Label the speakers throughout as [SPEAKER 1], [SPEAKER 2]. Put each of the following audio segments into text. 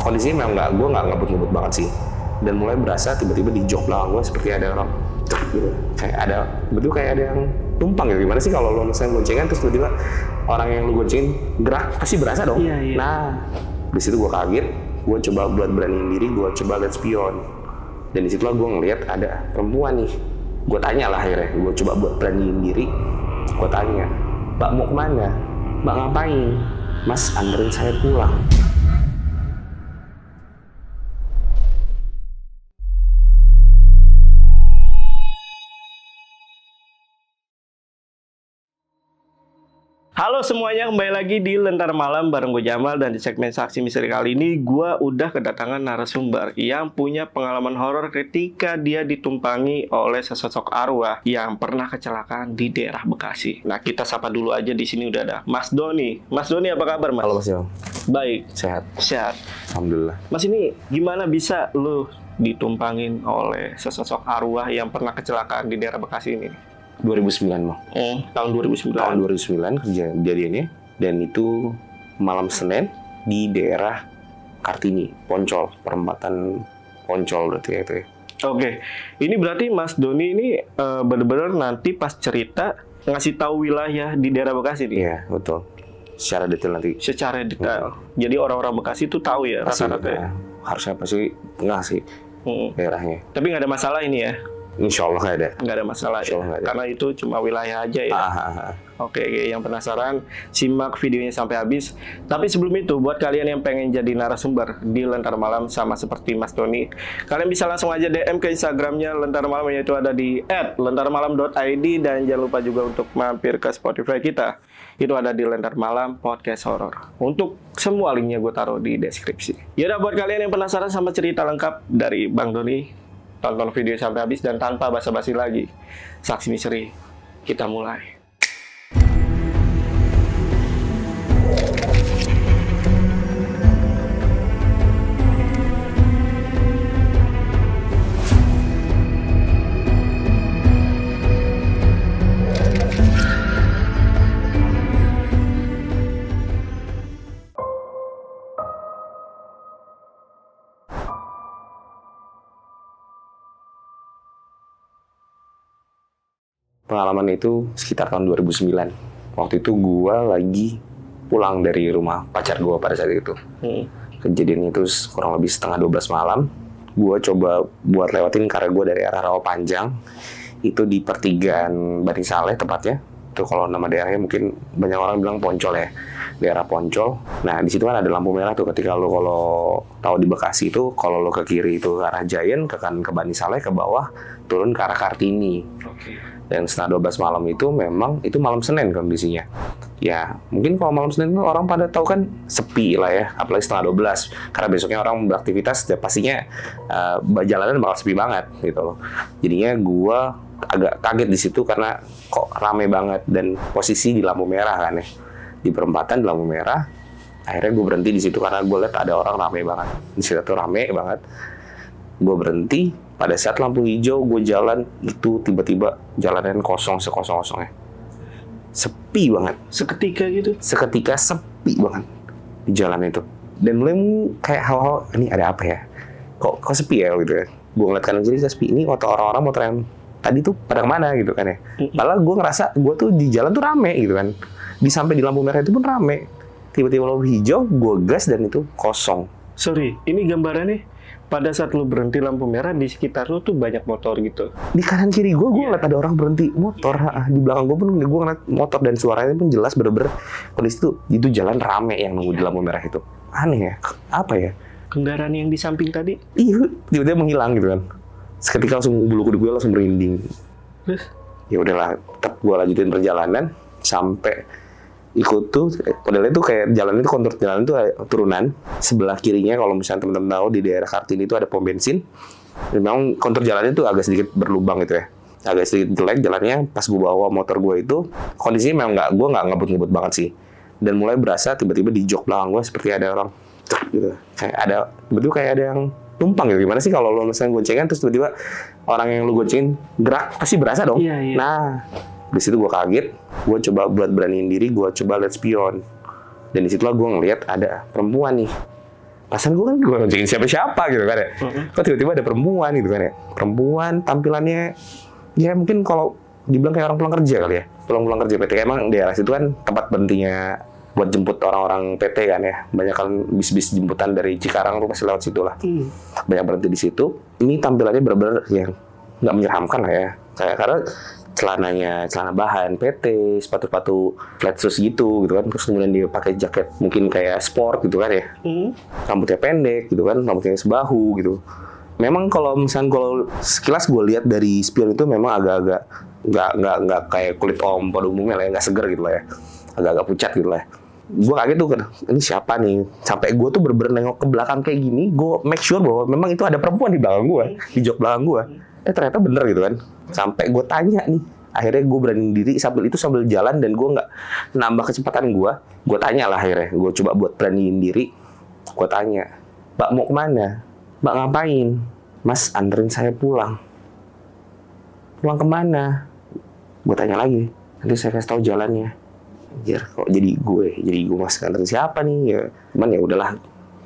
[SPEAKER 1] kondisinya memang gue nggak ngebut-ngebut banget sih, dan mulai berasa tiba-tiba di jok belakang gue seperti ada orang gitu, kayak ada yang tumpang gitu. Gimana sih kalau lo misalnya goncengan terus tiba-tiba orang yang lo goncengin gerak, pasti berasa dong.
[SPEAKER 2] Iya.
[SPEAKER 1] Nah di situ gue kaget, gue coba buat beraniin diri, gue coba lihat spion, dan di situlah gue ngeliat ada perempuan nih. Gue tanya lah akhirnya, gue coba buat beraniin diri, gue tanya, Mbak mau kemana? Mbak ngapain? Mas anterin saya pulang.
[SPEAKER 2] Halo semuanya, kembali lagi di Lentera Malam bareng gue Jamal, dan di segmen Saksi Misteri kali ini gue udah kedatangan narasumber yang punya pengalaman horor ketika dia ditumpangi oleh sesosok arwah yang pernah kecelakaan di daerah Bekasi. Nah, kita sapa dulu aja, di sini udah ada Mas Doni. Mas Doni, apa kabar, Mas?
[SPEAKER 1] Halo Mas Jamal.
[SPEAKER 2] Baik.
[SPEAKER 1] Sehat. Alhamdulillah.
[SPEAKER 2] Mas, ini gimana bisa lu ditumpangin oleh sesosok arwah yang pernah kecelakaan di daerah Bekasi ini?
[SPEAKER 1] 2009 Bang.
[SPEAKER 2] Tahun 2009.
[SPEAKER 1] Tahun 2009 kejadiannya, dan itu malam Senin di daerah Kartini, Poncol, perempatan Poncol berarti ya itu ya.
[SPEAKER 2] Oke, ini berarti Mas Doni ini benar-benar nanti pas cerita ngasih tahu wilayah di daerah Bekasi nih.
[SPEAKER 1] Iya, betul. Secara detail nanti.
[SPEAKER 2] Secara detail. Jadi orang-orang Bekasi itu tahu ya rata-rata ya.
[SPEAKER 1] Harusnya pasti ngasih daerahnya.
[SPEAKER 2] Tapi nggak ada masalah ini ya.
[SPEAKER 1] Insya Allah nggak ada.
[SPEAKER 2] Nggak ada masalah ya. Karena itu cuma wilayah aja ya. Oke, yang penasaran simak videonya sampai habis. Tapi sebelum itu, buat kalian yang pengen jadi narasumber di Lentera Malam sama seperti Mas Doni, kalian bisa langsung aja DM ke Instagramnya Lentera Malam, yaitu ada di @lenteramalam.id, dan jangan lupa juga untuk mampir ke Spotify kita. Itu ada di Lentera Malam Podcast Horor. Untuk semua linknya gue taruh di deskripsi. Yaudah, buat kalian yang penasaran sama cerita lengkap dari Bang Doni, tonton video sampai habis, dan tanpa basa-basi lagi, Saksi Misteri, kita mulai.
[SPEAKER 1] Pengalaman itu sekitar tahun 2009. Waktu itu gue lagi pulang dari rumah pacar gue pada saat itu. Kejadian itu kurang lebih setengah 12 malam. Gue coba buat lewatin karena gue dari arah Rawapanjang. Itu di pertigaan Bani Saleh tepatnya. Itu kalau nama daerahnya mungkin banyak orang bilang Poncol ya. Daerah Poncol. Nah, di situ kan ada lampu merah tuh. Ketika lo kalau tahu di Bekasi itu, kalau lo ke kiri itu ke arah Giant, ke kanan ke Bani Saleh, ke bawah turun ke arah Kartini. Dan setengah 12 malam itu memang itu malam Senin kondisinya. Ya, mungkin kalau malam Senin itu orang pada tahu kan sepi lah ya, apalagi setengah 12. Karena besoknya orang beraktivitas, ya pastinya jalanan bakal sepi banget gitu loh. Jadinya gue agak kaget di situ karena kok rame banget, dan posisi di lampu merah kan ya. Di perempatan di lampu merah. Akhirnya gue berhenti di situ karena gue lihat ada orang rame banget. Di situ tuh rame banget. Gue berhenti. Pada saat lampu hijau, gue jalan, itu tiba-tiba jalanan kosong sekosong-kosongnya. Sepi banget.
[SPEAKER 2] Seketika gitu?
[SPEAKER 1] Seketika sepi banget di jalan itu. Dan mulai kayak hal-hal, ini ada apa ya? Kok sepi ya gitu ya? Gue ngeliat kanan kiri sepi, ini orang-orang motor yang tadi tuh pada kemana gitu kan ya? Malah gue ngerasa, gue tuh di jalan tuh rame gitu kan. Sampai di lampu merah itu pun rame. Tiba-tiba lampu hijau, gue gas dan itu kosong.
[SPEAKER 2] Sorry, ini gambarannya pada saat lu berhenti lampu merah, di sekitar lu tuh banyak motor gitu.
[SPEAKER 1] Di kanan kiri gue ngeliat ada orang berhenti motor. Di belakang gue pun gue ngeliat motor, dan suaranya pun jelas bener-bener kondisi itu jalan rame yang nunggu di lampu merah itu. Aneh ya, apa ya?
[SPEAKER 2] Kendaraan yang di samping tadi?
[SPEAKER 1] Iya, tiba-tiba menghilang gitu kan. Seketika langsung bulu kuduk gue langsung merinding.
[SPEAKER 2] Terus? Ya
[SPEAKER 1] udahlah, tetap gue lanjutin perjalanan sampai ikut tuh, modelnya tuh kayak jalan itu, kontur jalan itu turunan. Sebelah kirinya kalau misalnya teman-teman tahu di daerah Kartini itu ada pom bensin. Memang kontur jalannya tuh agak sedikit berlubang gitu ya. Agak sedikit jelek jalannya. Pas gue bawa motor gue itu, kondisinya memang gue nggak ngebut-ngebut banget sih. Dan mulai berasa tiba-tiba di jok belakang gue seperti ada orang gitu. Tiba-tiba kayak ada yang tumpang gitu. Gimana sih kalau lo misalnya goncengan terus tiba-tiba orang yang lo goncengin gerak, pasti berasa dong.
[SPEAKER 2] Iya.
[SPEAKER 1] Nah, di situ gue kaget, gue coba buat beraniin diri, gue coba lihat spion, dan di situlah gue ngeliat ada perempuan nih. Pasan gue kan gue ngejengin siapa-siapa gitu kan ya. Kok tiba-tiba ada perempuan gitu kan ya. Perempuan tampilannya ya mungkin kalau dibilang kayak orang pulang kerja kali ya. Pulang kerja PT. Emang daerah situ kan tempat berhentinya buat jemput orang-orang PT kan ya. Banyak kan bis-bis jemputan dari Cikarang tuh pasti lewat situ lah. Banyak berhenti di situ. Ini tampilannya bener-bener yang nggak menyeramkan lah ya. Kayak karena celana bahan PT, sepatu flat shoes gitu kan, terus kemudian dia pakai jaket mungkin kayak sport gitu kan ya, rambutnya pendek gitu kan, rambutnya sebahu gitu. Memang kalau sekilas gue lihat dari spion itu memang agak-agak nggak kayak kulit om pada umumnya lah ya, nggak seger gitu lah ya, agak-agak pucat gitu lah. Gue kaget tuh kan, ini siapa nih? Sampai gue tuh bener-bener nengok ke belakang kayak gini, gue make sure bahwa memang itu ada perempuan di belakang gue, di jok belakang gue. Ternyata bener gitu kan. Sampai gue tanya nih, akhirnya gue berani diri sambil jalan dan gue nggak nambah kecepatan gue. Gue tanya lah akhirnya, gue coba buat beraniin diri. Gue tanya, Mbak mau kemana? Mbak ngapain? Mas anterin saya pulang. Pulang kemana? Gue tanya lagi, nanti saya kasih tahu jalannya. Anjir, kok jadi gue mas anterin siapa nih? Ya, cuman ya udahlah,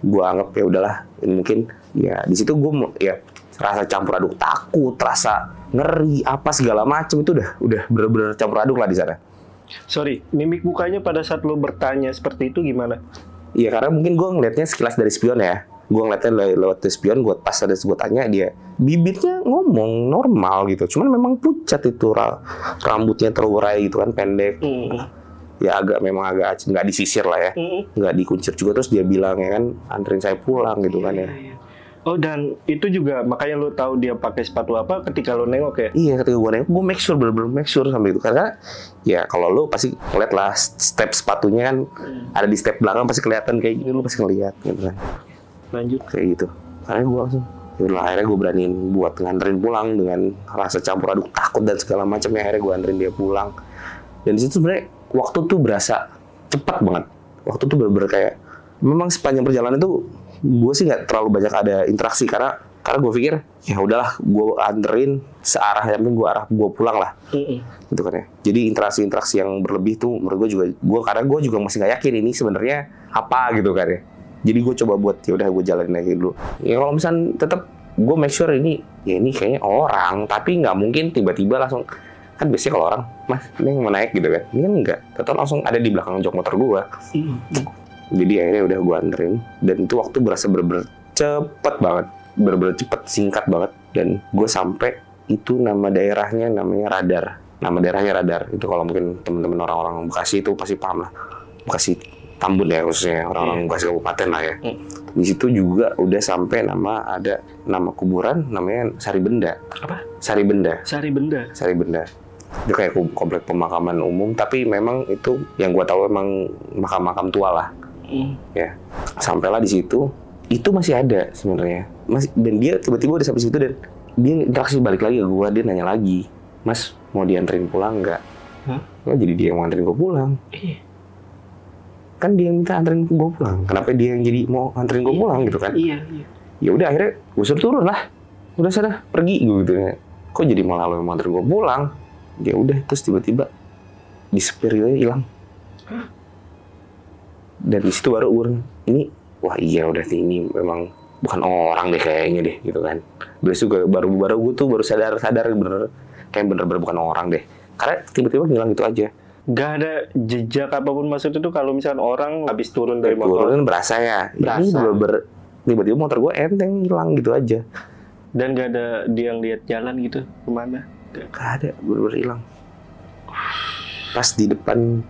[SPEAKER 1] gue anggap ya udahlah. Mungkin ya di situ gue ya rasa campur aduk, takut, rasa ngeri, apa segala macem itu udah bener-bener campur aduk lah di sana.
[SPEAKER 2] Sorry, mimik mukanya pada saat lo bertanya seperti itu gimana?
[SPEAKER 1] Iya, karena mungkin gue ngeliatnya sekilas dari spion ya. Gue ngeliatnya lewat spion, gue pas ada gue tanya dia, bibitnya ngomong normal gitu, cuman memang pucat itu, rambutnya terurai gitu kan, pendek. Ya memang agak nggak disisir lah ya, nggak dikuncir juga. Terus dia bilang ya kan, anterin saya pulang gitu kan ya.
[SPEAKER 2] Oh, dan itu juga makanya lo tahu dia pakai sepatu apa ketika lo nengok ya?
[SPEAKER 1] Iya, ketika gue nengok, gue make sure, bener-bener make sure sampai itu. Karena ya kalau lo pasti ngeliat lah step sepatunya kan ada di step belakang, pasti kelihatan kayak gini, lo pasti ngeliat gitu kan.
[SPEAKER 2] Lanjut.
[SPEAKER 1] Kayak gitu. Karena gue langsung, yaudah, akhirnya gue beraniin buat nganterin pulang dengan rasa campur aduk takut dan segala macam. Ya akhirnya gue anterin dia pulang. Dan di situ sebenarnya waktu tuh berasa cepat banget. Waktu tuh bener-bener kayak, memang sepanjang perjalanan itu gue sih nggak terlalu banyak ada interaksi karena gue pikir ya udahlah, gue anterin searah, yang penting gue pulang lah, gitu kan ya. Jadi interaksi yang berlebih tuh menurut gue juga, karena gue juga masih nggak yakin ini sebenarnya apa gitu kan ya. Jadi gue coba buat ya udah gue jalanin aja dulu. Ya kalau misalnya tetap gue make sure ini kayaknya orang, tapi nggak mungkin tiba-tiba langsung, kan biasanya kalau orang, mas ini mau naik gitu kan, ini kan enggak, tetap langsung ada di belakang jok motor gue. Jadi akhirnya udah gue anterin, dan itu waktu berasa bener-bener cepet banget, bener-bener cepet, singkat banget. Dan gue sampai itu nama daerahnya namanya Radar, itu kalau mungkin teman-teman orang-orang Bekasi itu pasti paham lah, Bekasi Tambun ya khususnya, orang-orang Bekasi Kabupaten lah ya. Di situ juga udah sampai ada nama kuburan namanya Saribenda. Apa? Saribenda. Itu kayak komplek pemakaman umum, tapi memang itu yang gue tahu memang makam tua lah. Ya, sampailah di situ, itu masih ada sebenarnya, dan dia tiba-tiba udah sampai situ dan dia interaksi balik lagi ke gue. Dia nanya lagi, mas mau dianterin pulang nggak? Oh, jadi dia yang mau anterin gue pulang. Kan dia yang minta anterin gue pulang, kenapa dia yang jadi mau anterin gue pulang gitu kan? Ya udah akhirnya gue suruh turun lah, udah sana pergi gitu ya. Kok jadi malah lo yang mau anterin gue pulang? Ya udah, terus tiba-tiba disappear, hilang. Dan di situ baru ini, wah iya udah ini memang bukan orang deh kayaknya deh gitu kan. Juga baru gue tuh baru sadar bener-bener bukan orang deh, karena tiba-tiba ngilang gitu aja.
[SPEAKER 2] Gak ada jejak apapun. Maksud itu kalau misalnya orang habis turun dari motor,
[SPEAKER 1] berasa ya. Ini tiba-tiba motor gue enteng hilang gitu aja.
[SPEAKER 2] Dan gak ada dia yang lihat jalan gitu kemana?
[SPEAKER 1] Gak ada, bener-bener hilang. Pas di depan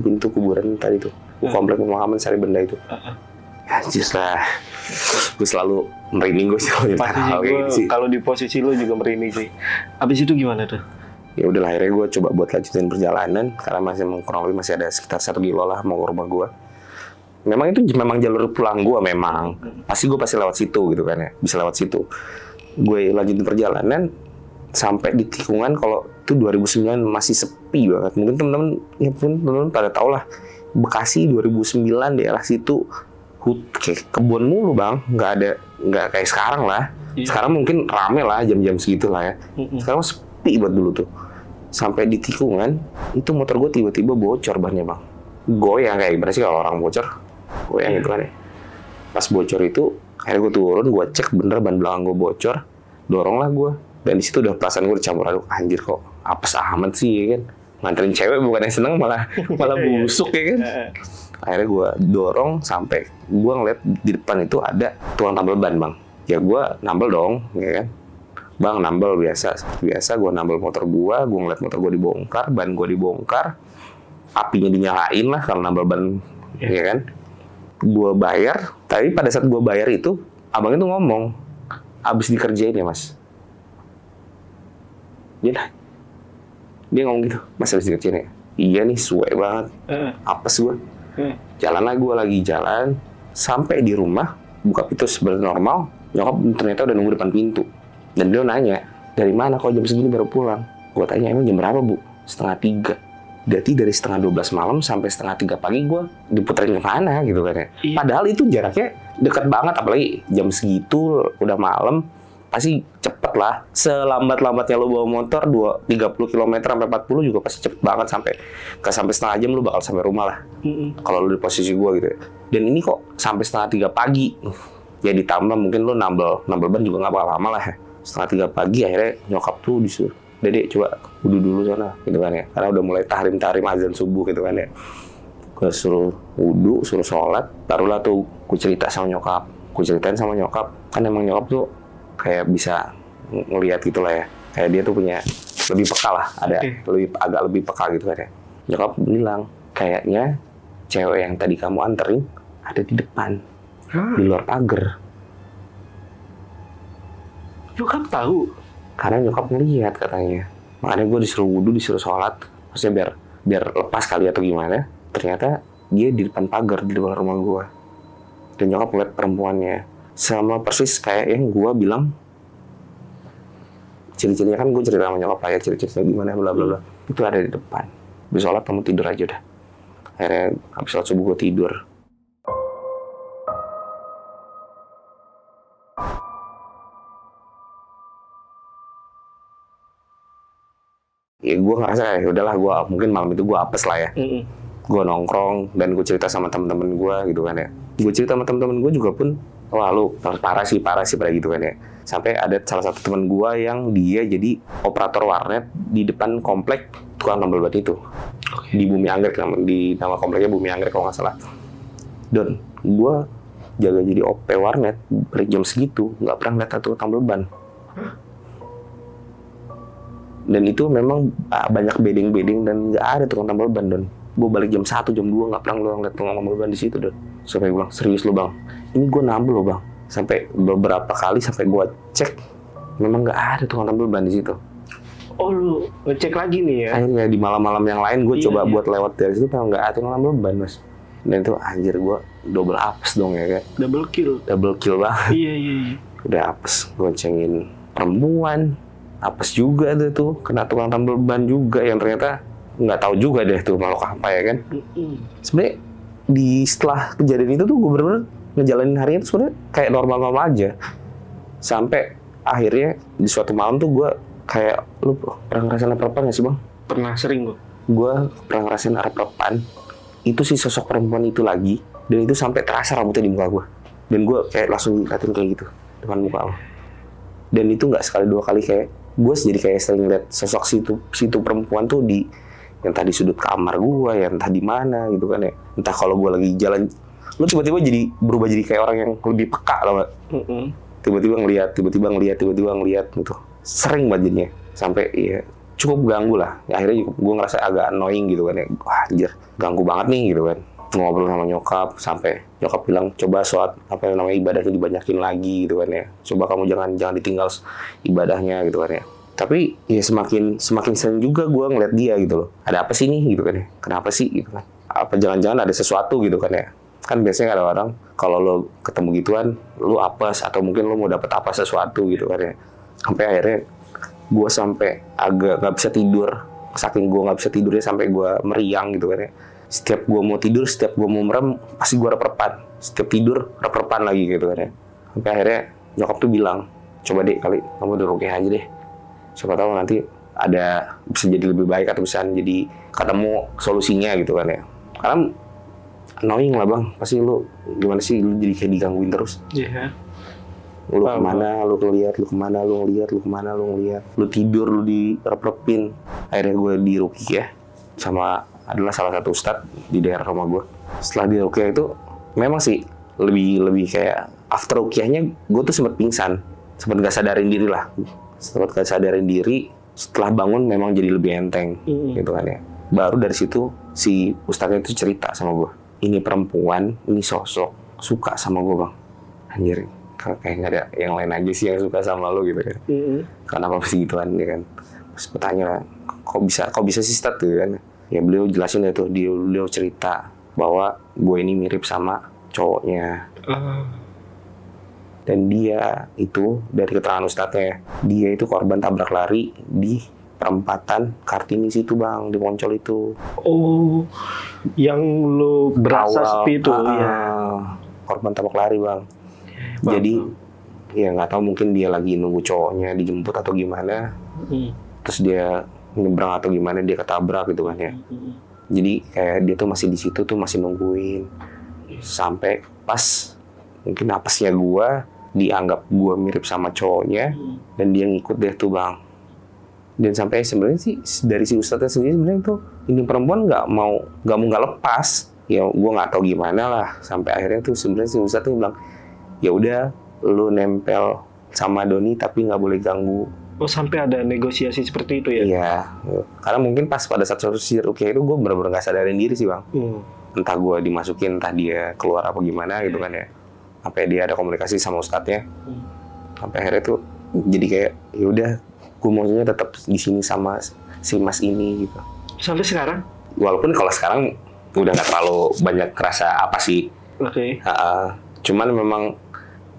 [SPEAKER 1] pintu kuburan tadi tuh, komplek pemakaman Saribenda itu. Anjir lah, gue selalu merinding gue sih
[SPEAKER 2] kalau di posisi lo juga merinding sih. Abis itu gimana tuh?
[SPEAKER 1] Ya udah, akhirnya gue coba buat lanjutin perjalanan karena kurang lebih masih ada sekitar 1 kilo lah mau ke rumah gue. Memang itu memang jalur pulang gue, memang pasti lewat situ gitu kan ya, bisa lewat situ. Gue lanjutin perjalanan sampai di tikungan, kalau itu 2009 masih sepi banget. Mungkin teman-teman pada tau lah, Bekasi 2009 daerah situ kayak kebun mulu bang, nggak kayak sekarang lah. Sekarang mungkin rame lah jam-jam segitu lah ya. Sekarang sepi buat dulu tuh. Sampai di tikungan itu motor gue tiba-tiba bocor bannya bang, goyang kayak berarti kalau orang bocor goyang gitu kan ya. Pas bocor itu akhirnya gue turun, gue cek bener ban belakang gue bocor, dorong lah gue. Dan di situ udah perasaan gue dicampur aduk, anjir kok apes amat sih ya kan, nganterin cewek bukan yang seneng malah busuk ya kan. Akhirnya gue dorong sampai gue ngeliat di depan itu ada tukang tambal ban bang. Ya gue nambel dong ya kan, bang nambel biasa gue nambel motor gue ngeliat motor gue dibongkar, ban gue dibongkar, apinya dinyalain lah kalau nambel ban ya kan. Gue bayar, tapi pada saat gue bayar itu abang itu ngomong, abis dikerjain ya mas. Dia ngomong gitu, mas habis dikerjain ya? Iya nih, suwe banget. Apes gue. Jalan lah gue lagi jalan. Sampai di rumah, buka pintu sebenarnya normal. Nyokap ternyata udah nunggu depan pintu. Dan dia nanya, dari mana kok jam segini baru pulang? Gue tanya, emang jam berapa bu? 2:30. Berarti dari 11:30 malam sampai 2:30 pagi gue diputerin ke mana gitu kan ya. Iya. Padahal itu jaraknya deket banget, apalagi jam segitu udah malam. Pasti cepet lah, selambat-lambatnya lo bawa motor 30 km sampai 40 juga pasti cepet banget, sampai setengah jam lo bakal sampai rumah lah. Kalau lo di posisi gue gitu ya. Dan ini kok sampai 2:30 pagi. Ya ditambah mungkin lo nambel ban juga nggak bakal lama lah ya. 2:30 pagi akhirnya nyokap tuh disuruh, Dede coba wudu dulu sana gitu kan ya, karena udah mulai tahrim azan subuh gitu kan ya. Gue suruh wudu, suruh sholat, barulah tuh gue cerita sama nyokap. Gue ceritain sama nyokap, kan emang nyokap tuh kayak bisa ngelihat gitu lah ya, kayak dia tuh punya lebih peka lah, ada agak lebih peka gitu kan ya. Nyokap bilang, kayaknya cewek yang tadi kamu anterin ada di depan, di luar pagar.
[SPEAKER 2] Nyokap tahu?
[SPEAKER 1] Karena nyokap ngelihat katanya. Makanya gue disuruh wudu, disuruh sholat, maksudnya biar lepas kali atau gimana. Ternyata dia di depan pagar di luar rumah gue. Dan nyokap ngeliat perempuannya sama persis kayak yang gue bilang. Ciri-cirinya kan gue cerita sama nyokap lah ya, ciri-cirinya gimana bla bla bla. Itu ada di depan. Habis sholat kamu tidur aja udah. Akhirnya habis sholat subuh gue tidur. Ya gue ngerasa ya udahlah, gue mungkin malam itu gue apes lah ya. Gue nongkrong dan gue cerita sama temen-temen gue gitu kan ya. Gue cerita sama temen-temen gue juga pun, wah lu parah sih pada gitu kan ya. Sampai ada salah satu temen gue yang dia jadi operator warnet di depan komplek tukang tambal ban itu. Di Bumi Anggrek, di nama kompleknya Bumi Anggrek kalau nggak salah. Don, gue jaga jadi OP warnet balik jam segitu nggak pernah ngeliat tukang tambal ban. Dan itu memang banyak beding-beding dan nggak ada tukang tambal ban, Don. Gue balik jam 1, jam 2 nggak pernah ngeliat tukang tambal ban di situ, Don. Sampai gue bilang, serius lo bang, ini gue nambel lo bang. Sampai beberapa kali sampai gue cek, memang nggak ada tukang tambal ban di situ.
[SPEAKER 2] Oh lu ngecek lagi nih ya?
[SPEAKER 1] Akhirnya di malam-malam yang lain gue coba buat lewat dari situ, memang nggak ada tukang tambal ban, mas. Dan itu anjir gue double apes dong ya kan?
[SPEAKER 2] Double kill
[SPEAKER 1] banget.
[SPEAKER 2] Iya.
[SPEAKER 1] Udah apes, gue cengin perempuan. Apes juga tuh kena tukang tambal ban juga yang ternyata nggak tahu juga deh tuh makhluk apa ya kan. Sebenarnya setelah kejadian itu tuh gue bener-bener ngejalanin harinya tuh sebenarnya kayak normal-normal aja, sampai akhirnya di suatu malam tuh gue kayak, lu pernah ngerasain rep-repan nggak sih bang?
[SPEAKER 2] Pernah, sering
[SPEAKER 1] gue pernah ngerasain rep-repan itu si sosok perempuan itu lagi, dan itu sampai terasa rambutnya di muka gue, dan gue kayak langsung ngeliatin kayak gitu depan muka lo. Dan itu nggak sekali dua kali, kayak gue jadi kayak sering lihat sosok situ perempuan tuh di yang tadi sudut kamar gue, yang entah di mana gitu kan ya. Entah kalau gue lagi jalan, lu tiba-tiba berubah jadi kayak orang yang lebih peka loh, tiba-tiba ngeliat gitu. Sering banget jadinya, sampai ya cukup ganggu lah. Ya, akhirnya gue ngerasa agak annoying gitu kan ya. Wah anjir, ganggu banget nih gitu kan. Ngobrol sama nyokap, sampai nyokap bilang coba sholat ibadahnya dibanyakin lagi gitu kan ya. Coba kamu jangan ditinggal ibadahnya gitu kan ya. Tapi ya semakin sering juga gue ngeliat dia gitu loh. Ada apa sih nih gitu kan ya? Kenapa sih gitu kan? Apa jangan-jangan ada sesuatu gitu kan ya? Kan biasanya ada orang kalau lo ketemu gituan, lo apes atau mungkin lo mau dapet apa sesuatu gitu kan ya. Sampai akhirnya gue sampai agak nggak bisa tidur. Saking gue nggak bisa tidurnya sampai gue meriang gitu kan ya. Setiap gue mau tidur, setiap gue mau merem, pasti gue rep-repan. Setiap tidur, rep-repan lagi gitu kan ya. Sampai akhirnya nyokap tuh bilang, coba deh kali kamu udah rukyah aja deh. Siapa tahu nanti bisa jadi lebih baik atau bisa jadi ketemu solusinya gitu kan ya. Karena annoying lah bang. Pasti lu gimana sih, lu jadi kayak digangguin terus.
[SPEAKER 2] Iya.
[SPEAKER 1] Lu kemana, lu ngeliat, lu kemana, lu ngeliat, lu kemana, lu ngeliat. Lu tidur, lu direp-repin. Akhirnya gue di Ruqyah sama adalah salah satu ustadz di daerah rumah gue. Setelah di Ruqyah itu, memang sih lebih kayak after Ruqyahnya gue tuh sempat pingsan, sempat gak sadarin diri lah. Setelah bangun memang jadi lebih enteng, gitu kan ya. Baru dari situ si ustadznya itu cerita sama gue, ini perempuan, ini sosok suka sama gue bang. Anjir, kayak nggak ada yang lain aja sih yang suka sama lo gitu kan. Kenapa sih gituan ya kan. Terus gue tanya, kok bisa sih Ustadz tuh kan. Ya beliau jelasin ya tuh, beliau cerita bahwa gue ini mirip sama cowoknya. Dan dia itu, dari keterangan Ustadznya, dia itu korban tabrak lari di perempatan Kartini situ bang, di Poncol itu.
[SPEAKER 2] Oh, yang lo berasa sepi itu ya.
[SPEAKER 1] Korban tabrak lari bang. Jadi ya nggak tahu, mungkin dia lagi nunggu cowoknya dijemput atau gimana. Terus dia nyebrang atau gimana, dia ketabrak gitu kan ya. Jadi kayak dia tuh masih di situ tuh, masih nungguin sampai pas mungkin apesnya gua dianggap gue mirip sama cowoknya, dan dia ngikut deh tuh bang. Dan sampai sebenarnya sih dari si ustadznya sendiri sebenarnya tuh ini perempuan nggak mau lepas. Ya gue nggak tahu gimana lah, sampai akhirnya tuh sebenarnya si ustadznya bilang, ya udah lu nempel sama Doni tapi nggak boleh ganggu.
[SPEAKER 2] Oh, sampai ada negosiasi seperti itu ya?
[SPEAKER 1] Iya, karena mungkin pas pada saat solusi Ruqyah itu gue benar-benar nggak sadarin diri sih bang. Entah gue dimasukin, entah dia keluar apa gimana gitu kan ya. Sampai dia ada komunikasi sama ustadznya, sampai akhirnya tuh jadi kayak ya udah, gue maunya tetap di sini sama si mas ini gitu.
[SPEAKER 2] Sampai sekarang?
[SPEAKER 1] Walaupun kalau sekarang udah nggak terlalu banyak kerasa apa sih.
[SPEAKER 2] Oke.
[SPEAKER 1] Cuman memang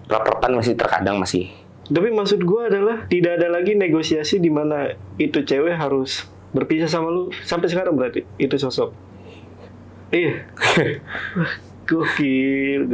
[SPEAKER 1] rep-repan masih terkadang masih.
[SPEAKER 2] Tapi maksud gue adalah tidak ada lagi negosiasi di mana itu cewek harus berpisah sama lu sampai sekarang, berarti itu sosok. Iya. Gokil.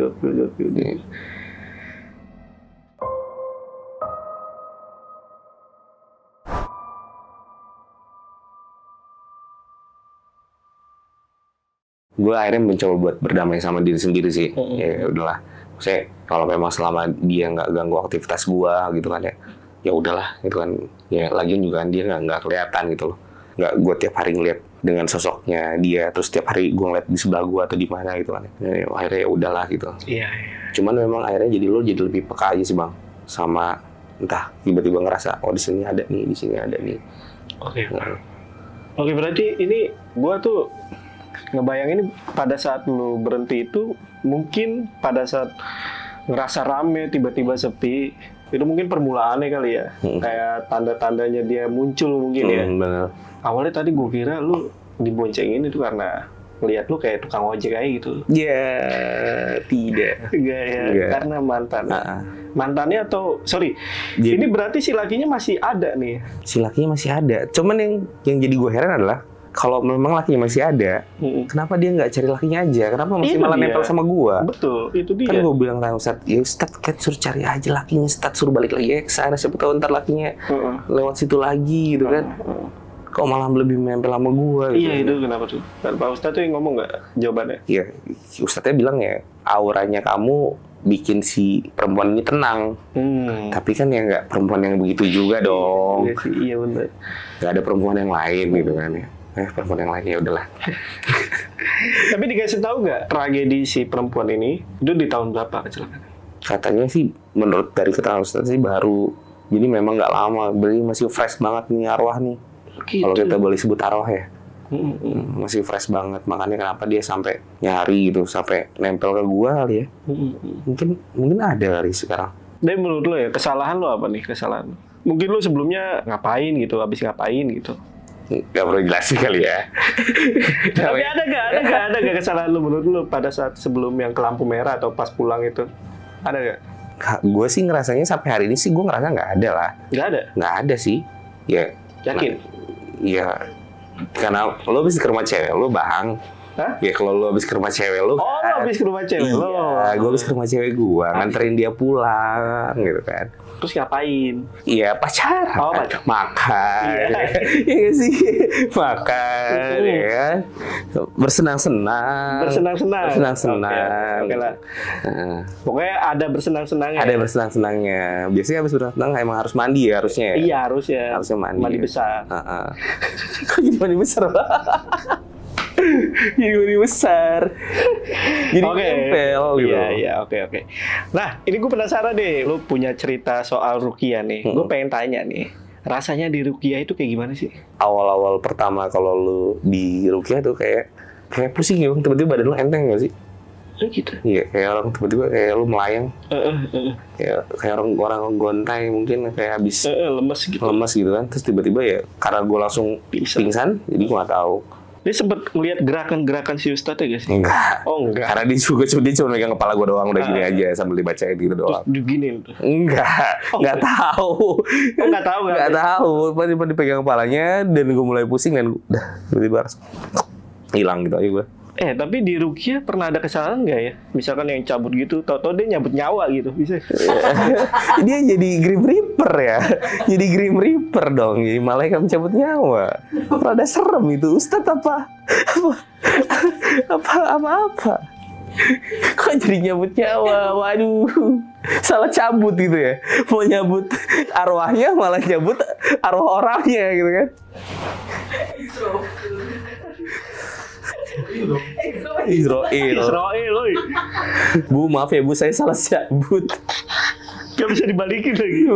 [SPEAKER 1] Gue akhirnya mencoba buat berdamai sama diri sendiri sih. Ya udahlah. Maksudnya kalau memang selama dia nggak ganggu aktivitas gue gitu kan ya, ya udahlah gitu kan. Ya lagian juga kan dia nggak kelihatan gitu loh. Nggak gue tiap hari ngeliat dengan sosoknya dia, terus tiap hari gue ngeliat di sebelah gue atau di mana gitu kan. Ya, akhirnya ya udahlah gitu.
[SPEAKER 2] Iya.
[SPEAKER 1] Cuman memang akhirnya jadi lebih peka aja sih bang, sama entah tiba-tiba ngerasa di sini ada nih, di sini ada nih.
[SPEAKER 2] Oke, berarti ini gue tuh ngebayangin pada saat lu berhenti itu, mungkin pada saat ngerasa rame tiba-tiba sepi, itu mungkin permulaannya kali ya. Kayak tanda-tandanya dia muncul mungkin ya.
[SPEAKER 1] Bener.
[SPEAKER 2] Awalnya tadi gue kira lu diboncengin itu karena ngeliat lu kayak tukang ojek kayak gitu.
[SPEAKER 1] Ya, tidak.
[SPEAKER 2] Enggak. Karena mantan. Mantannya atau ini berarti si lakinya masih ada nih.
[SPEAKER 1] Si lakinya masih ada. Cuman yang jadi gue heran adalah kalau memang lakinya masih ada, kenapa dia nggak cari lakinya aja? Kenapa masih malah nempel sama gue?
[SPEAKER 2] Betul, itu dia.
[SPEAKER 1] Kan gue bilang sama Ustadz, ya Ustadz kan suruh cari aja lakinya, Ustadz suruh balik lagi ke sana, siapa tahu ntar lakinya lewat situ lagi gitu kan. Kok malah lebih nempel sama gue gitu.
[SPEAKER 2] Iya, itu kenapa tuh? Dan Pak Ustadz tuh yang ngomong nggak jawabannya?
[SPEAKER 1] Iya, Ustadznya bilang ya, auranya kamu bikin si perempuan ini tenang. Tapi kan ya nggak perempuan yang begitu juga dong.
[SPEAKER 2] Iya benar.
[SPEAKER 1] Nggak ada perempuan yang lain gitu kan ya. Perempuan yang lain ya udahlah.
[SPEAKER 2] Tapi dikasih tahu nggak tragedi si perempuan ini itu di tahun berapa kecelakaan?
[SPEAKER 1] Katanya sih menurut dari keterangan Ustadz sih baru. Jadi memang nggak lama, berarti masih fresh banget nih arwah nih. Gitu. Kalau kita boleh sebut arwah ya. Masih fresh banget, makanya kenapa dia sampai nyari gitu, sampai nempel ke gua kali ya. Mungkin ada kali sekarang.
[SPEAKER 2] Dan menurut lo ya, kesalahan lo apa nih kesalahan? Mungkin lo sebelumnya ngapain gitu, habis ngapain gitu?
[SPEAKER 1] Gak perlu jelasin kali ya.
[SPEAKER 2] Tapi ada gak kesalahan lo menurut lo pada saat sebelum yang ke lampu merah atau pas pulang itu? Ada gak?
[SPEAKER 1] Gue sih ngerasanya sampai hari ini sih gue ngerasa nggak ada lah.
[SPEAKER 2] Nggak ada?
[SPEAKER 1] Nggak ada sih. Ya.
[SPEAKER 2] Yakin?
[SPEAKER 1] Iya. Karena lo habis ke rumah cewek lo bang.
[SPEAKER 2] Hah?
[SPEAKER 1] Ya kalau lo habis ke rumah cewek lo.
[SPEAKER 2] Oh, lo habis ke rumah cewek lo?
[SPEAKER 1] Iya, gue habis ke rumah cewek gue, nganterin dia pulang gitu kan.
[SPEAKER 2] Terus ngapain?
[SPEAKER 1] Iya pacaran.
[SPEAKER 2] Oh, pacaran.
[SPEAKER 1] Makan. Iya sih. Makan ya kan. Bersenang-senang.
[SPEAKER 2] Oke lah. Pokoknya ada bersenang-senangnya.
[SPEAKER 1] Ada bersenang-senangnya. Biasanya habis bersenang emang harus mandi ya harusnya.
[SPEAKER 2] Iya harusnya.
[SPEAKER 1] Harusnya mandi.
[SPEAKER 2] Mandi besar.
[SPEAKER 1] Kok jadi mandi besar? Jadi mandi besar. Jadi nempel gitu.
[SPEAKER 2] Iya, oke. Nah, ini gue penasaran deh, lu punya cerita soal ruqyah nih. Gue pengen tanya nih, rasanya di ruqyah itu kayak gimana sih?
[SPEAKER 1] Awal-awal pertama kalau lu di ruqyah tuh kayak pusing ya, tiba-tiba badan lu enteng gak sih?
[SPEAKER 2] Gitu.
[SPEAKER 1] Iya, kayak orang tiba-tiba kayak lu melayang. Kayak orang gontai mungkin kayak habis lemes gitu kan. Terus tiba-tiba ya karena gue langsung pingsan, jadi gue nggak tahu.
[SPEAKER 2] Dia sempet ngeliat gerakan-gerakan si Ustadz ya guys?
[SPEAKER 1] Enggak.
[SPEAKER 2] Oh enggak.
[SPEAKER 1] Karena dia cuma megang kepala gue doang, udah gini aja sambil dibacain gitu doang.
[SPEAKER 2] Terus diginiin tuh?
[SPEAKER 1] Enggak. Enggak tahu.
[SPEAKER 2] Enggak tahu.
[SPEAKER 1] Enggak tahu. Pas dipegang kepalanya dan gue mulai pusing dan udah tiba-tiba hilang gitu aja gue.
[SPEAKER 2] Tapi di ruqyah pernah ada kesalahan nggak ya? Misalkan yang cabut gitu, tau-tau dia nyabut nyawa gitu, bisa?
[SPEAKER 1] Dia jadi Grim Reaper ya, jadi Grim Reaper dong, jadi malaikat mencabut nyawa. Rada serem itu, Ustadz apa? Kok jadi nyabut nyawa? Waduh, salah cabut gitu ya. Mau nyabut arwahnya malah nyabut arwah orangnya gitu kan? Israel. Bu, maaf ya Bu, saya salah cabut.
[SPEAKER 2] Gak bisa dibalikin lagi.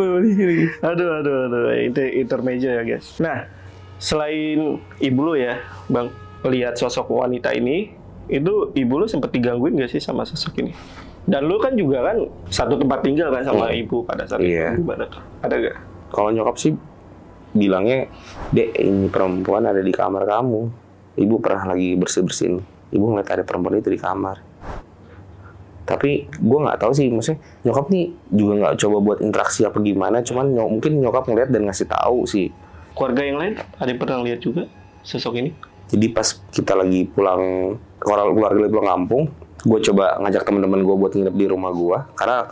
[SPEAKER 2] Aduh. Intermezzo ya guys. Nah, selain ibu lo ya, Bang, lihat sosok wanita ini, itu ibu lo sempet digangguin gak sih sama sosok ini? Dan lo kan juga kan satu tempat tinggal kan sama ibu pada saat itu. Gimana tuh? Ada gak?
[SPEAKER 1] Kalau nyokap sih bilangnya, Dek, ini perempuan ada di kamar kamu. Ibu pernah lagi bersih-bersihin. Ibu ngeliat ada perempuan itu di kamar. Tapi gue nggak tahu sih, maksudnya nyokap nih juga nggak coba buat interaksi apa gimana. Cuman mungkin nyokap ngeliat dan ngasih tahu sih.
[SPEAKER 2] Keluarga yang lain ada yang pernah lihat juga sosok ini?
[SPEAKER 1] Jadi pas kita lagi pulang, keluarga lagi pulang kampung, gue coba ngajak teman-teman gue buat nginep di rumah gue. Karena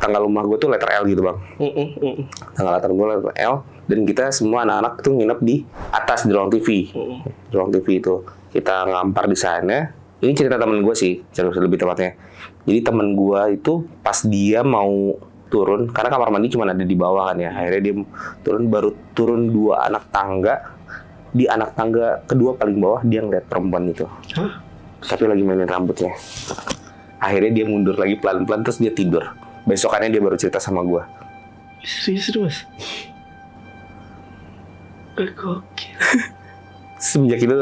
[SPEAKER 1] tanggal rumah gue tuh letter L gitu bang. Tanggal gue letter L. Dan kita semua anak-anak tuh nginep di atas di ruang TV. Di ruang TV itu kita ngampar di sana. Ini cerita temen gue sih, cerita lebih tepatnya. Jadi temen gue itu pas dia mau turun, karena kamar mandi cuma ada di bawah kan ya. Akhirnya dia baru turun 2 anak tangga. Di anak tangga kedua paling bawah dia ngeliat perempuan itu. Tapi lagi mainin rambutnya. Akhirnya dia mundur lagi pelan-pelan terus dia tidur. Besokannya dia baru cerita sama gue.
[SPEAKER 2] Serius mas? Gokil.
[SPEAKER 1] Semenjak itu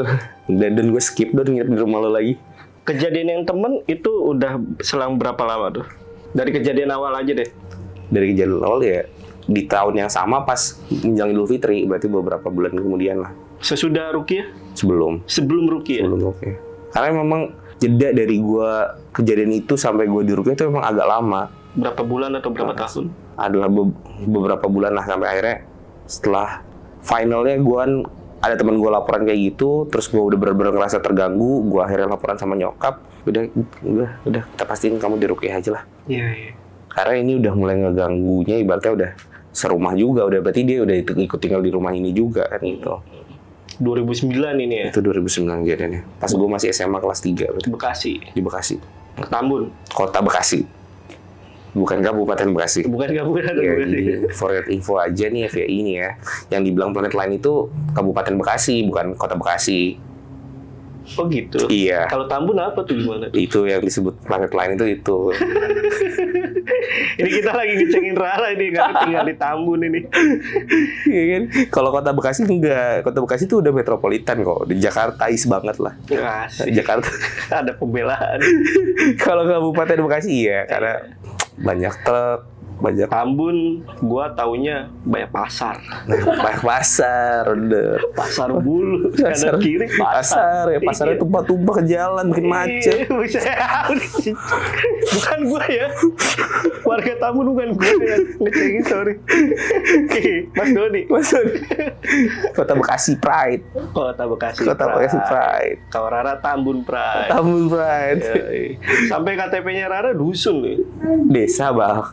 [SPEAKER 1] dan gue skip dan nginep di rumah lo lagi.
[SPEAKER 2] Kejadian yang temen itu udah selang berapa lama tuh? Dari kejadian awal aja deh.
[SPEAKER 1] Dari kejadian awal ya di tahun yang sama pas menjelang Idul Fitri, berarti beberapa bulan kemudian lah.
[SPEAKER 2] Sesudah ruqyah?
[SPEAKER 1] Sebelum
[SPEAKER 2] ruqyah.
[SPEAKER 1] Sebelum ruqyah. Karena memang jeda dari gue kejadian itu sampai gue di ruqyah itu memang agak lama.
[SPEAKER 2] Berapa bulan atau berapa tahun?
[SPEAKER 1] Adalah beberapa bulan lah sampai akhirnya setelah finalnya gue ada teman gue laporan kayak gitu, terus gue udah bener-bener ngerasa terganggu, gue akhirnya laporan sama nyokap, udah kita pastiin kamu di ruqyah aja lah.
[SPEAKER 2] Iya.
[SPEAKER 1] Karena ini udah mulai ngeganggunya, ibaratnya udah serumah juga, udah berarti dia udah ikut tinggal di rumah ini juga kan gitu.
[SPEAKER 2] 2009 ini ya?
[SPEAKER 1] Itu 2009 kejadiannya. Pas gue masih SMA kelas 3 berarti.
[SPEAKER 2] Bekasi.
[SPEAKER 1] Di Bekasi.
[SPEAKER 2] Tambun.
[SPEAKER 1] Kota Bekasi. Bukan Kabupaten Bekasi.
[SPEAKER 2] Bukan Kabupaten
[SPEAKER 1] ya,
[SPEAKER 2] Bekasi.
[SPEAKER 1] For your info aja nih FYI ini ya. Yang dibilang Planet Line itu Kabupaten Bekasi, bukan Kota Bekasi.
[SPEAKER 2] Oh gitu?
[SPEAKER 1] Iya.
[SPEAKER 2] Kalau Tambun apa tuh gimana?
[SPEAKER 1] Itu yang disebut Planet Line itu.
[SPEAKER 2] Ini kita lagi ngecengin Rara ini, nggak tinggal di Tambun ini.
[SPEAKER 1] Iya kan? Kalau Kota Bekasi enggak. Kota Bekasi itu udah metropolitan kok. Di Jakartais banget lah.
[SPEAKER 2] Asik.
[SPEAKER 1] Jakarta.
[SPEAKER 2] Ada pembelaan.
[SPEAKER 1] Kalau Kabupaten Bekasi iya, karena banyak truk, banyak.
[SPEAKER 2] Tambun, gua taunya banyak pasar.
[SPEAKER 1] Banyak pasar, bener.
[SPEAKER 2] Pasar Bulu,
[SPEAKER 1] Pasar
[SPEAKER 2] kanan kiri
[SPEAKER 1] pasar. Ya pasarnya tumpah-tumpah ke jalan, bikin macet.
[SPEAKER 2] Bukan gua ya. Warga Tambun bukan gua yang ngecengin, sorry. Oke, Mas Doni.
[SPEAKER 1] Kota Bekasi Pride.
[SPEAKER 2] Kota Bekasi
[SPEAKER 1] Pride.
[SPEAKER 2] Kalau Rara Tambun Pride.
[SPEAKER 1] Tambun Pride.
[SPEAKER 2] Sampai KTP-nya Rara dusun nih.
[SPEAKER 1] Desa, Bang.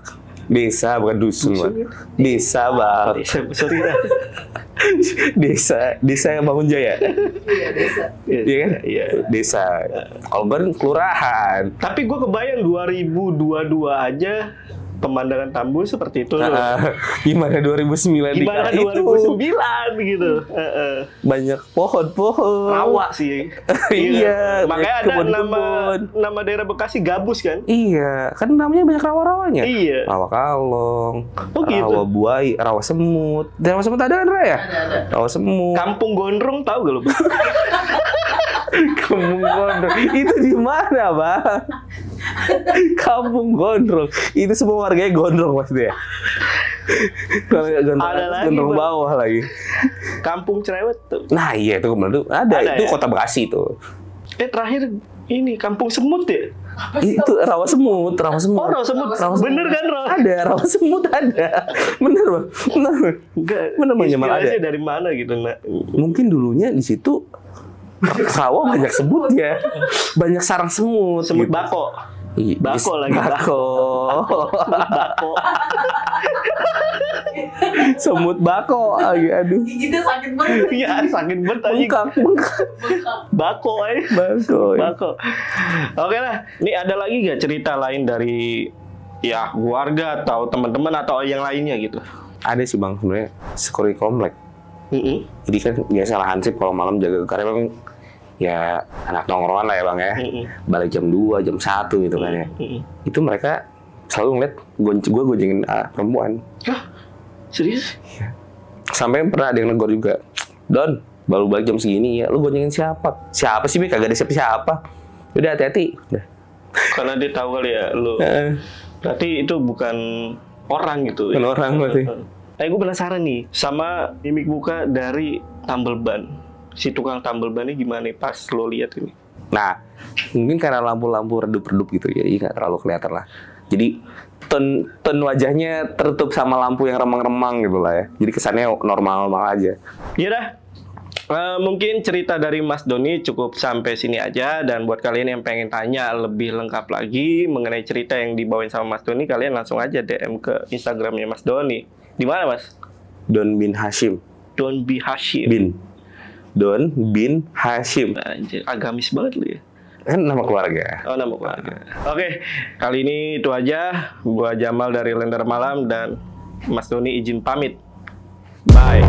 [SPEAKER 1] Desa bukan dusun, Bang. Desa, Bang.
[SPEAKER 2] Sorry.
[SPEAKER 1] Desa yang Bangun Jaya.
[SPEAKER 3] Iya, desa.
[SPEAKER 1] Iya kan?
[SPEAKER 2] Iya.
[SPEAKER 1] Desa. Kalau kan kelurahan.
[SPEAKER 2] Tapi gue kebayang 2022 aja pemandangan Tambun seperti itu.
[SPEAKER 1] Gimana 2009
[SPEAKER 2] Gimana
[SPEAKER 1] di
[SPEAKER 2] 2009 gitu.
[SPEAKER 1] Banyak pohon-pohon.
[SPEAKER 2] Rawa sih.
[SPEAKER 1] Iya,
[SPEAKER 2] makanya ada
[SPEAKER 1] kebun-kebun.
[SPEAKER 2] nama daerah Bekasi Gabus kan?
[SPEAKER 1] Iya, kan namanya banyak rawa-rawanya.
[SPEAKER 2] Iya.
[SPEAKER 1] Rawa Kalong,
[SPEAKER 2] Oh, gitu.
[SPEAKER 1] rawa buaya, rawa semut. Rawa semut ada kan, Raya?
[SPEAKER 3] Ada.
[SPEAKER 1] Rawa semut.
[SPEAKER 2] Kampung Gondrong tahu gak lu?
[SPEAKER 1] Kampung Gondrong. Itu di mana, Bang? Kampung Gondrong. Itu semua warganya gondrong maksudnya. Kalau nggak gondrong,
[SPEAKER 2] Ada lagi,
[SPEAKER 1] gondrong
[SPEAKER 2] Bang.
[SPEAKER 1] bawah lagi.
[SPEAKER 2] Kampung Cerewet tuh.
[SPEAKER 1] Nah iya itu kemarin tuh ada itu
[SPEAKER 2] ya?
[SPEAKER 1] Kota Bekasi tuh.
[SPEAKER 2] Terakhir ini Kampung Semut ya?
[SPEAKER 1] Itu rawa semut, rawa semut.
[SPEAKER 2] Oh, Rawa Semut. Bener kan, Rawa?
[SPEAKER 1] Ada rawa semut ada. Bener, Bang. Bener.
[SPEAKER 2] Enggak.
[SPEAKER 1] Bener, Bang, Jamal, ada.
[SPEAKER 2] Inspirasinya dari mana gitu, Nak?
[SPEAKER 1] Mungkin dulunya di situ rawa banyak semut ya. Banyak sarang semut.
[SPEAKER 2] Semut
[SPEAKER 1] gitu.
[SPEAKER 2] bako.
[SPEAKER 1] Iya,
[SPEAKER 2] Bako lagi.
[SPEAKER 1] Bako.
[SPEAKER 2] Bako.
[SPEAKER 1] Semut bako. Aduh.
[SPEAKER 3] Gigitnya sakit banget.
[SPEAKER 2] Iya, sakit banget aja.
[SPEAKER 1] Bengkak.
[SPEAKER 3] Bengkak.
[SPEAKER 2] Bako aja.
[SPEAKER 1] Bako.
[SPEAKER 2] Bako. Oke lah. Ini ada lagi gak cerita lain dari ya keluarga atau teman-teman atau yang lainnya gitu?
[SPEAKER 1] Ada sih, Bang, sebenarnya security komplek. Jadi kan biasa lah Hansip kalau malam jaga, karena memang ya anak nongkrongan lah ya, Bang ya. Balik jam 2, jam 1 gitu kan ya. Itu mereka selalu ngeliat gue goncengin perempuan.
[SPEAKER 2] Hah? Serius?
[SPEAKER 1] Sampai pernah ada yang negor juga. Don, baru balik jam segini ya, lu goncengin siapa? Siapa sih, Bi? Kagak ada siapa-siapa. Udah hati-hati. Udah.
[SPEAKER 2] Karena dia tahu kali ya lu. Berarti itu bukan orang gitu.
[SPEAKER 1] Bukan orang berarti.
[SPEAKER 2] Gue penasaran nih sama mimik muka dari tambal ban. Si tukang tambal ban ini gimana nih pas lo lihat ini?
[SPEAKER 1] Nah, mungkin karena lampu-lampu redup-redup gitu ya, jadi nggak terlalu kelihatan lah. Jadi ton wajahnya tertutup sama lampu yang remang-remang gitu lah ya. Jadi kesannya normal-normal aja.
[SPEAKER 2] Ya dah. Mungkin cerita dari Mas Doni cukup sampai sini aja, dan buat kalian yang pengen tanya lebih lengkap lagi mengenai cerita yang dibawain sama Mas Doni, kalian langsung aja DM ke Instagramnya Mas Doni. Di mana, Mas?
[SPEAKER 1] Don bin Hashim.
[SPEAKER 2] Don bin Hashim.
[SPEAKER 1] Don bin Hashim.
[SPEAKER 2] Anjir, agamis banget lu ya.
[SPEAKER 1] Kan nama keluarga.
[SPEAKER 2] Oh, nama keluarga. Oke, kali ini itu aja. Gua Jamal dari Lentera Malam dan Mas Doni izin pamit. Bye.